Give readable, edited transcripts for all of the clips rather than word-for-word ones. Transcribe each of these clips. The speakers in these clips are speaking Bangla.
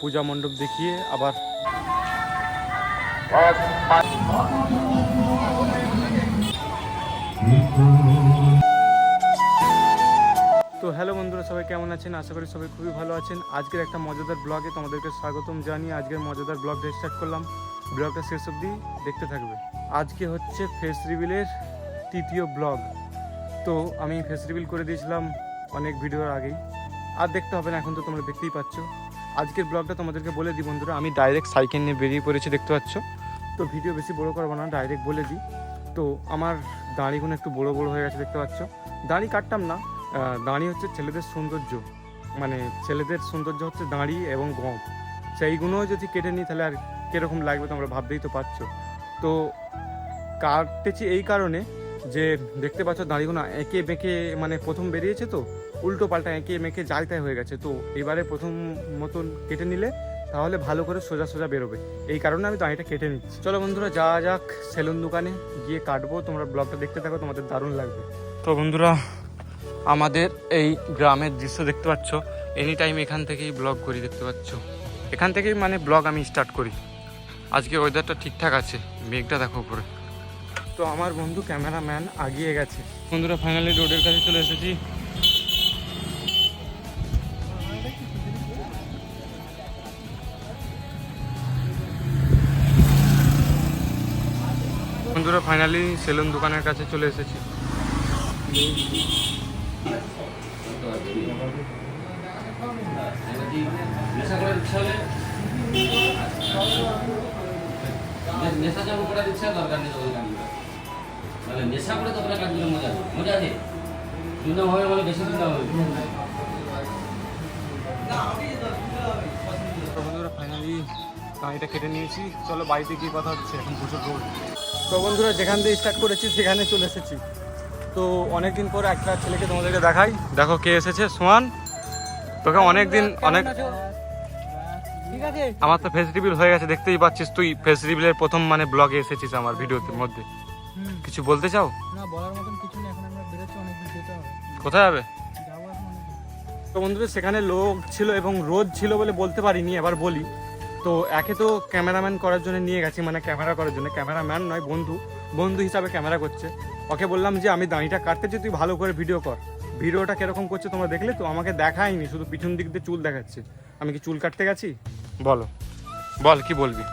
পূজা মণ্ডপ দেখিয়ে আবার তো হ্যালো বন্ধুরা, সবাই কেমন আছেন? আশা করি সবাই খুবই ভালো আছেন। আজকের একটা মজাদার ব্লগে তোমাদেরকে স্বাগতম জানিয়ে আজকের মজাদার ব্লগটা স্টার্ট করলাম। ব্লগটা শেষ অবধি দেখতে থাকবে। আজকে হচ্ছে ফেস রিভিলের তৃতীয় ব্লগ। তো আমি ফেস রিভিল করে দিয়েছিলাম অনেক ভিডিওর আগেই, আর দেখতে হবে না, এখন তো তোমরা দেখতেই পাচ্ছ। আজকের ব্লগটা তোমাদেরকে বলে দিই বন্ধুরা, আমি ডাইরেক্ট সাইকেল নিয়ে বেরিয়ে পড়েছি, দেখতে পাচ্ছ। তো ভিডিও বেশি বড় করবো না, ডাইরেক্ট বলে দিই। তো আমার দাড়িগুলো একটু বড় বড় হয়ে গেছে, দেখতে পাচ্ছ। দাড়ি কাটতাম না, দাড়ি হচ্ছে ছেলেদের সৌন্দর্য, মানে ছেলেদের সৌন্দর্য হচ্ছে দাড়ি এবং গম। সেইগুলো যদি কেটে নিই তাহলে আর কীরকম লাগবে তোমরা ভাবতেই তো পারছো। তো কাটতেছি এই কারণে যে দেখতে পাচ্ছ দাড়িগুলো এঁকে বেঁকে, মানে প্রথম বেরিয়েছে তো উল্টো পাল্টা এঁকে মেঁকে জায়গায় হয়ে গেছে। তো এবারে প্রথম মতন কেটে নিলে তাহলে ভালো করে সোজা সোজা বেরোবে, এই কারণে আমি দাড়িটা কেটে নিচ্ছি। চলো বন্ধুরা যাওয়া যাক সেলুন দোকানে, গিয়ে কাটবো। তোমরা ব্লগটা দেখতে থাকো, তোমাদের দারুণ লাগবে। তো বন্ধুরা, আমাদের এই গ্রামের দৃশ্য দেখতে পাচ্ছ। এনি টাইম এখান থেকেই ব্লগ করি, দেখতে পাচ্ছ। এখান থেকেই মানে ব্লগ আমি স্টার্ট করি। আজকে ওয়েদারটা ঠিকঠাক আছে, মেঘটা দেখো উপরে। তো আমার বন্ধু ক্যামেরাম্যান আগিয়ে গেছে। বন্ধুরা ফাইনালি রোডের কাছে চলে এসেছি। বন্ধুরা ফাইনালি সেলুন দোকানের কাছে চলে এসেছি। নেশা চালু করার ইচ্ছা দরকার নেই, তোদের গানগুলো মানে নেশা করে তোদের গানগুলো মজা মজা আছে। দুদিন হবে বলে বেশি দিন হবে। বন্ধুরা ফাইনালি গাড়িটা কেটে নিয়েছি, চলো বাড়িতে গিয়ে কথা হচ্ছে। এখন প্রচুর রোদ। তো বন্ধুরা যেখান দিয়ে স্টার্ট করেছি সেখানে চলে এসেছি। তো অনেকদিন পরে একটা ছেলেকে তোমাদেরকে দেখাই, দেখো কে এসেছে। সোহান, তোকে অনেকদিন অনেক, আমার তো ফেস রিভিল হয়ে গেছে, দেখতেই পাচ্ছিস। তুই ফেস রিভিলের প্রথম মানে ব্লগে এসেছিস আমার ভিডিওর মধ্যে। কিছু বলতে চাও? না, বলার মতন কিছু নেই, এখন আমরা বেরোচ্ছি, অনেক দূর যেতে হবে। কোথায় যাবে? যাবো এখন অনেক দূর। তো বন্ধুদের সেখানে লোক ছিল এবং রোদ ছিল বলে বলতে পারিনি, এবার বলি। তো একে তো ক্যামেরাম্যান করার জন্য নিয়ে গেছি, মানে ক্যামেরা করার জন্য, ক্যামেরাম্যান নয় বন্ধু, বন্ধু হিসাবে ক্যামেরা করছে। ওকে বললাম যে আমি দাঁড়িটা কাটতেছি, তুই ভালো করে ভিডিও কর। ভিডিওটা কিরকম করছে তোমরা দেখলে তো, আমাকে দেখায়নি, শুধু পিছন দিক দিয়ে চুল দেখাচ্ছে। আমি কি চুল কাটতে গেছি? বলো, বল কি বলবি?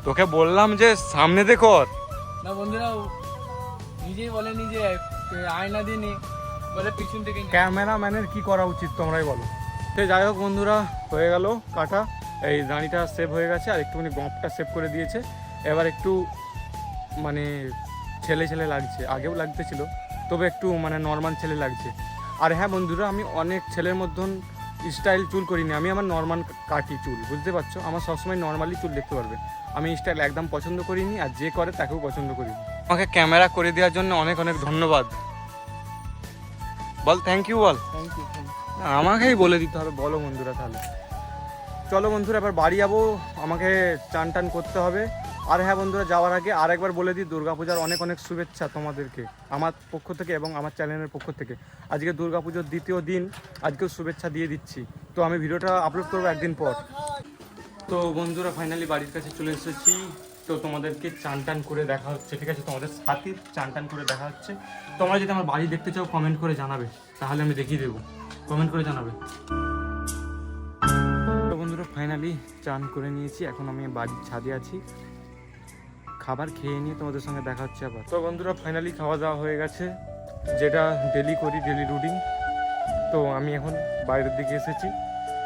তোকে বললাম যে সামনে দে কর। না বন্ধুরা, নিজেই বলেনি যে আয়না দিয়ে নে, বলে পিছন থেকে নে। ক্যামেরাম্যানের কি করা উচিত তোমরাই বলো। তো যাই হোক বন্ধুরা, হয়ে গেল কাটা। এই দাঁড়িটা সেভ হয়ে গেছে, আর একটুখানি গপটা সেভ করে দিয়েছে। এবার একটু মানে ছেলে ছেলে লাগছে, আগেও লাগতেছিল, তবে একটু মানে নর্মাল ছেলে লাগছে। আর হ্যাঁ বন্ধুরা, আমি অনেক ছেলের মধ্যন স্টাইল চুল করিনি, আমি আমার নর্মাল কাটি চুল, বুঝতে পারছো। আমার সবসময় নর্মালি চুল দেখতে পারবে। আমি স্টাইল একদম পছন্দ করিনি, আর যে করে তাকেও পছন্দ করিনি। আমাকে ক্যামেরা করে দেওয়ার জন্য অনেক অনেক ধন্যবাদ। বল থ্যাংক ইউ, বল। Thank you. আমাকেই বলে দিতে হবে, বলো বন্ধুরা। তাহলে চলো বন্ধুরা, এবার বাড়ি যাবো, আমাকে চান টান করতে হবে। আর হ্যাঁ বন্ধুরা, যাওয়ার আগে আরেকবার বলে দিই, দুর্গাপূজার অনেক অনেক শুভেচ্ছা তোমাদেরকে আমার পক্ষ থেকে এবং আমার চ্যানেলের পক্ষ থেকে। আজকে দুর্গাপুজোর দ্বিতীয় দিন, আজকেও শুভেচ্ছা দিয়ে দিচ্ছি। তো আমি ভিডিওটা আপলোড করবো একদিন পর। তো বন্ধুরা ফাইনালি বাড়ির কাছে চলে এসেছি। তো তোমাদেরকে চান টান করে দেখা হচ্ছে, ঠিক আছে? তোমাদের সাথে চান টান করে দেখা হচ্ছে। তোমরা যদি আমার বাড়ি দেখতে চাও কমেন্ট করে জানাবে, তাহলে আমি দেখিয়ে দেবো। কমেন্ট করে জানাবে। তো বন্ধুরা ফাইনালি চান করে নিয়েছি, এখন আমি বাড়ির ছাদে আছি। খাবার খেয়ে নিয়ে তোমাদের সঙ্গে দেখা হচ্ছে আবার। তো বন্ধুরা ফাইনালি খাওয়া দাওয়া হয়ে গেছে, যেটা ডেলি করি, ডেলি রুটিন। তো আমি এখন বাইরের দিকে এসেছি,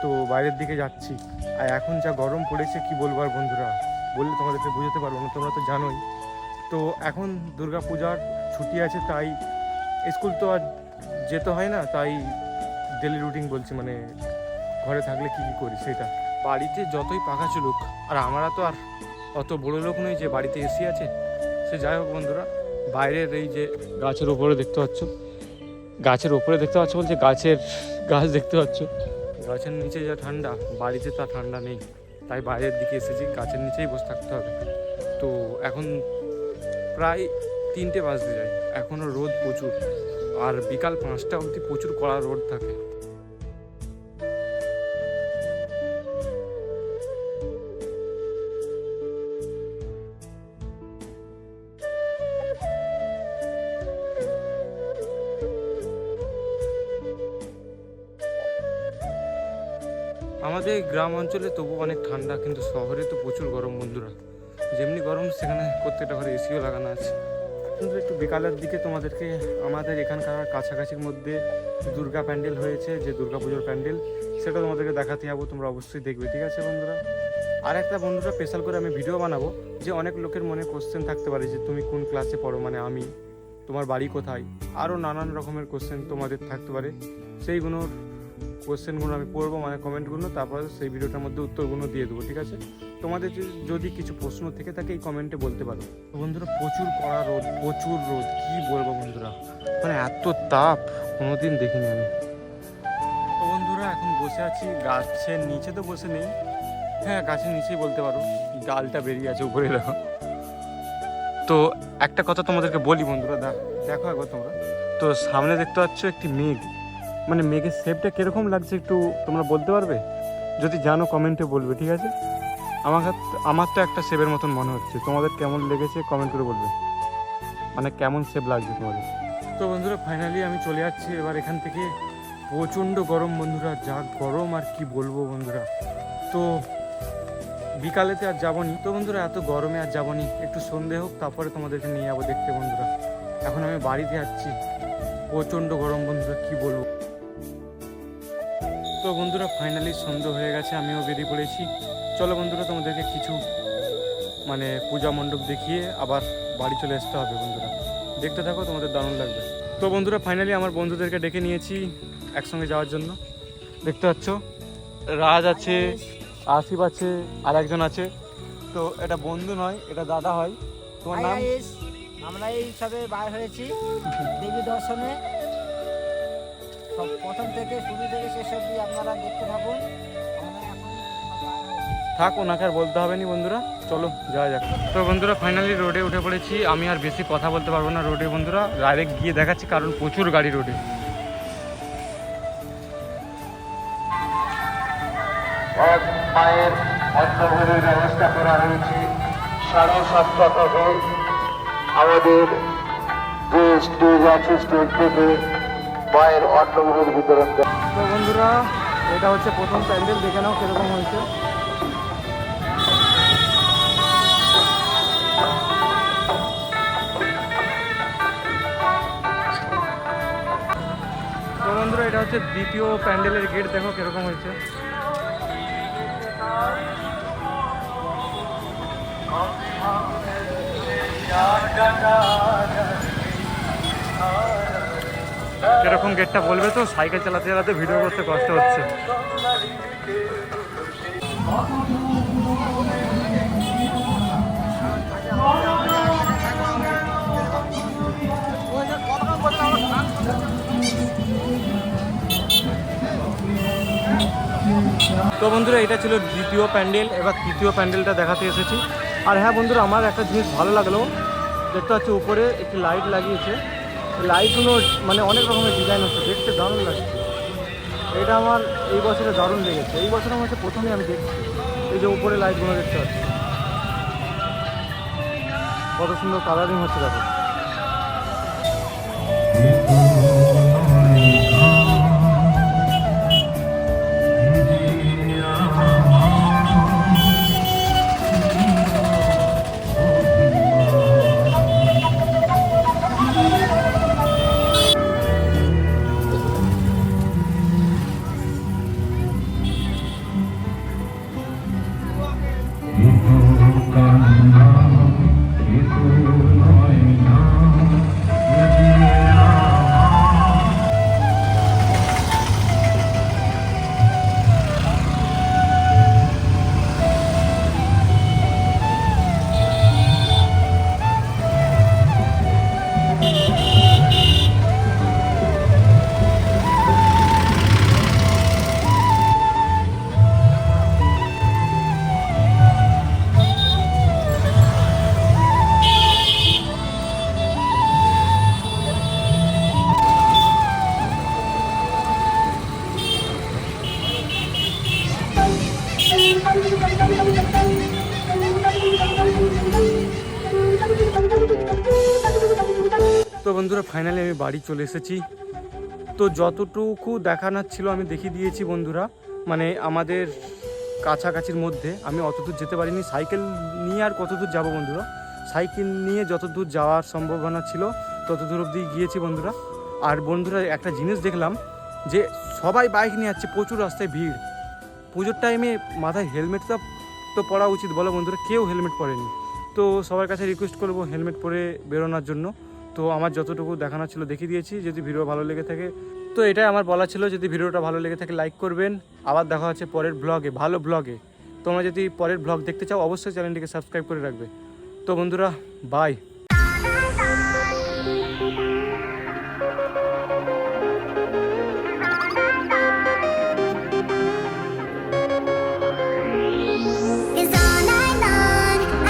তো বাইরের দিকে যাচ্ছি। আর এখন যা গরম পড়েছে কি বলবো আর বন্ধুরা, বললে তোমাদেরকে বুঝতে পারবো না, তোমরা তো জানোই। তো এখন দুর্গা পূজার ছুটি আছে, তাই স্কুল তো আর যেতে হয় না, তাই ডেলি রুটিন বলছি, মানে ঘরে থাকলে কী কী করি সেটা। বাড়িতে যতই পাখা চলুক, আর আমরা তো আর অত বড় লোক নই যে বাড়িতে এসি আছে। সে যাই হোক বন্ধুরা, বাইরের এই যে গাছের ওপরে দেখতে পাচ্ছ, গাছের ওপরে দেখতে পাচ্ছ বলছে গাছ দেখতে পাচ্ছ, গাছের নিচে যা ঠান্ডা, বাড়িতে তা ঠান্ডা নেই। তাই বাইরের দিকে এসেছি, গাছের নিচেই বসে থাকতে হবে। তো এখন প্রায় 3টে বাজতে যায়, এখনও রোদ প্রচুর, আর বিকাল 5টা অবধি প্রচুর কড়া রোদ থাকে। আমাদের গ্রাম অঞ্চলে তবু অনেক ঠান্ডা, কিন্তু শহরে তো প্রচুর গরম বন্ধুরা। যেমনি গরম সেখানে প্রত্যেকটা ঘরে এসিও লাগানো আছে। কিন্তু একটু বিকালের দিকে তোমাদেরকে আমাদের এখানকার কাছাকাছির মধ্যে দুর্গা প্যান্ডেল হয়েছে, যে দুর্গা পুজোর প্যান্ডেল, সেটা তোমাদেরকে দেখাতে যাবো। তোমরা অবশ্যই দেখবে, ঠিক আছে বন্ধুরা। আর একটা বন্ধুরা স্পেশাল করে আমি ভিডিও বানাবো, যে অনেক লোকের মনে কোশ্চেন থাকতে পারে যে তুমি কোন ক্লাসে পড়ো, মানে আমি, তোমার বাড়ি কোথায়, আরও নানান রকমের কোশ্চেন তোমাদের থাকতে পারে। সেইগুলোর কোশ্চেনগুলো আমি পড়বো, মানে কমেন্টগুলো, তারপর সেই ভিডিওটার মধ্যে উত্তরগুলো দিয়ে দেবো, ঠিক আছে। তোমাদের যদি কিছু প্রশ্ন থেকে থাকে এই কমেন্টে বলতে পারো। তো বন্ধুরা প্রচুর কড়া রোদ, প্রচুর রোদ, কি বলবো বন্ধুরা, মানে এত তাপ কোনোদিন দেখিনি আমি। তো বন্ধুরা এখন বসে আছি গাছের নিচে, তো বসে নেই, হ্যাঁ গাছের নিচেই বলতে পারো, ডালটা বেরিয়ে আছে উপরে দেখো। তো একটা কথা তোমাদেরকে বলি বন্ধুরা, দেখো একবার তোমরা, তো সামনে দেখতে পাচ্ছ একটি মেঘ, মানে মেঘের শেপটা কিরকম লাগছে একটু তোমরা বলতে পারবে? যদি জানো কমেন্টে বলবে, ঠিক আছে। আমার তো একটা শেপের মতন মনে হচ্ছে, তোমাদের কেমন লেগেছে কমেন্ট করে বলবে, মানে কেমন শেপ লাগছে তোমাদের। তো বন্ধুরা ফাইনালি আমি চলে যাচ্ছি এবার এখান থেকে। প্রচণ্ড গরম বন্ধুরা, যা গরম আর কি বলবো বন্ধুরা। তো বিকালেতে আর যাবনি, তো বন্ধুরা এত গরমে আর যাবনি, একটু সন্ধে হোক তারপরে তোমাদেরকে নিয়ে যাবো দেখতে বন্ধুরা। এখন আমি বাড়িতে যাচ্ছি, প্রচণ্ড গরম বন্ধুরা, কি বলবো। তো বন্ধুরা ফাইনালি সন্ধ্যে হয়ে গেছে, আমিও বেরিয়ে পড়েছি। চলো বন্ধুরা তোমাদেরকে কিছু মানে পূজা মণ্ডপ দেখিয়ে আবার বাড়ি চলে আসতে হবে বন্ধুরা, দেখতে থাকো, তোমাদের দারুণ লাগবে। তো বন্ধুরা ফাইনালি আমার বন্ধুদেরকে ডেকে নিয়েছি একসঙ্গে যাওয়ার জন্য। দেখতে পাচ্ছ রাজ আছে, আসিফ আছে, আর একজন আছে। তো এটা বন্ধু নয়, এটা দাদা হয়। তোমার নাম? আমরা এই সবে বার হয়েছি দেবী দর্শনে। সব প্রথম থেকে শুরু থেকে শেষ অবধি আপনারা দেখতে থাকুন। আমরা এখন বার হয়েছি। থাক, ওনাকে আর বলতে হবে না বন্ধুরা, চলো যাওয়া যাক। তো বন্ধুরা ফাইনালি রোডে উঠে পড়েছি। আমি আর বেশি কথা বলতে পারবো না রোডে বন্ধুরা, ডাইরেক্ট গিয়ে দেখাচ্ছি, কারণ প্রচুর গাড়ি রোডে। মায়ের অন্নভোগের ব্যবস্থা করা হয়েছে 7:30 থেকে। আমাদের যে স্টেজ আছে, স্টেজ থেকে মায়ের অন্নভোগের বিতরণ করা। তো বন্ধুরা এটা হচ্ছে প্রথম প্যান্ডেল, দেখে নাও কিরকম হয়েছে। তো বন্ধুরা এটা হচ্ছে দ্বিতীয় প্যান্ডেলের গেট, দেখো কিরকম হয়েছে। কিরকম গেটটা বলবে তো, সাইকেল চালাতে চালাতে ভিডিও করতে কষ্ট হচ্ছে। তো বন্ধুরা এটা ছিল দ্বিতীয় প্যান্ডেল, এবার তৃতীয় প্যান্ডেলটা দেখাতে এসেছি। আর হ্যাঁ বন্ধুরা আমার একটা জিনিস ভালো লাগলো, দেখতে পাচ্ছি উপরে একটি লাইট লাগিয়েছে, লাইটগুলো মানে অনেক রকমের ডিজাইন হচ্ছে, দেখতে দারুণ লাগছে। এটা আমার এই বছরে দারুণ লেগেছে, এই বছর আমার হচ্ছে প্রথমে আমি দেখছি এই যে উপরে লাইটগুলো দেখতে পাচ্ছি, কত সুন্দর কালারিং হচ্ছে দেখো। তো বন্ধুরা ফাইনালি আমি বাড়ি চলে এসেছি। তো যতটুকু দেখানোর ছিল আমি দেখিয়ে দিয়েছি বন্ধুরা, মানে আমাদের কাছাকাছির মধ্যে। আমি অত দূর যেতে পারিনি, সাইকেল নিয়ে আর কত দূর যাবো বন্ধুরা। সাইকেল নিয়ে যত দূর যাওয়ার সম্ভাবনা ছিল তত দূর অবধি গিয়েছি বন্ধুরা। আর বন্ধুরা একটা জিনিস দেখলাম যে সবাই বাইক নিয়ে যাচ্ছে, প্রচুর রাস্তায় ভিড়। পুজোর টাইমে মাথায় হেলমেটটা তো পরা উচিত বলো বন্ধুরা, কেউ হেলমেট পরেনি। তো সবার কাছে রিকোয়েস্ট করবো হেলমেট পরে বেরোনোর জন্য। তো আমার যতটুকু দেখানো ছিল দেখিয়ে দিয়েছি। যদি ভিডিও ভালো লেগে থাকে তো এটাই আমার বলা ছিল, যদি ভিডিওটা ভালো লেগে থাকে লাইক করবেন। আবার দেখা হচ্ছে পরের ব্লগে, ভালো ব্লগে। তোমরা যদি পরের ব্লগ দেখতে চাও অবশ্যই চ্যানেলটিকে সাবস্ক্রাইব করে রাখবে। তো বন্ধুরা বাই।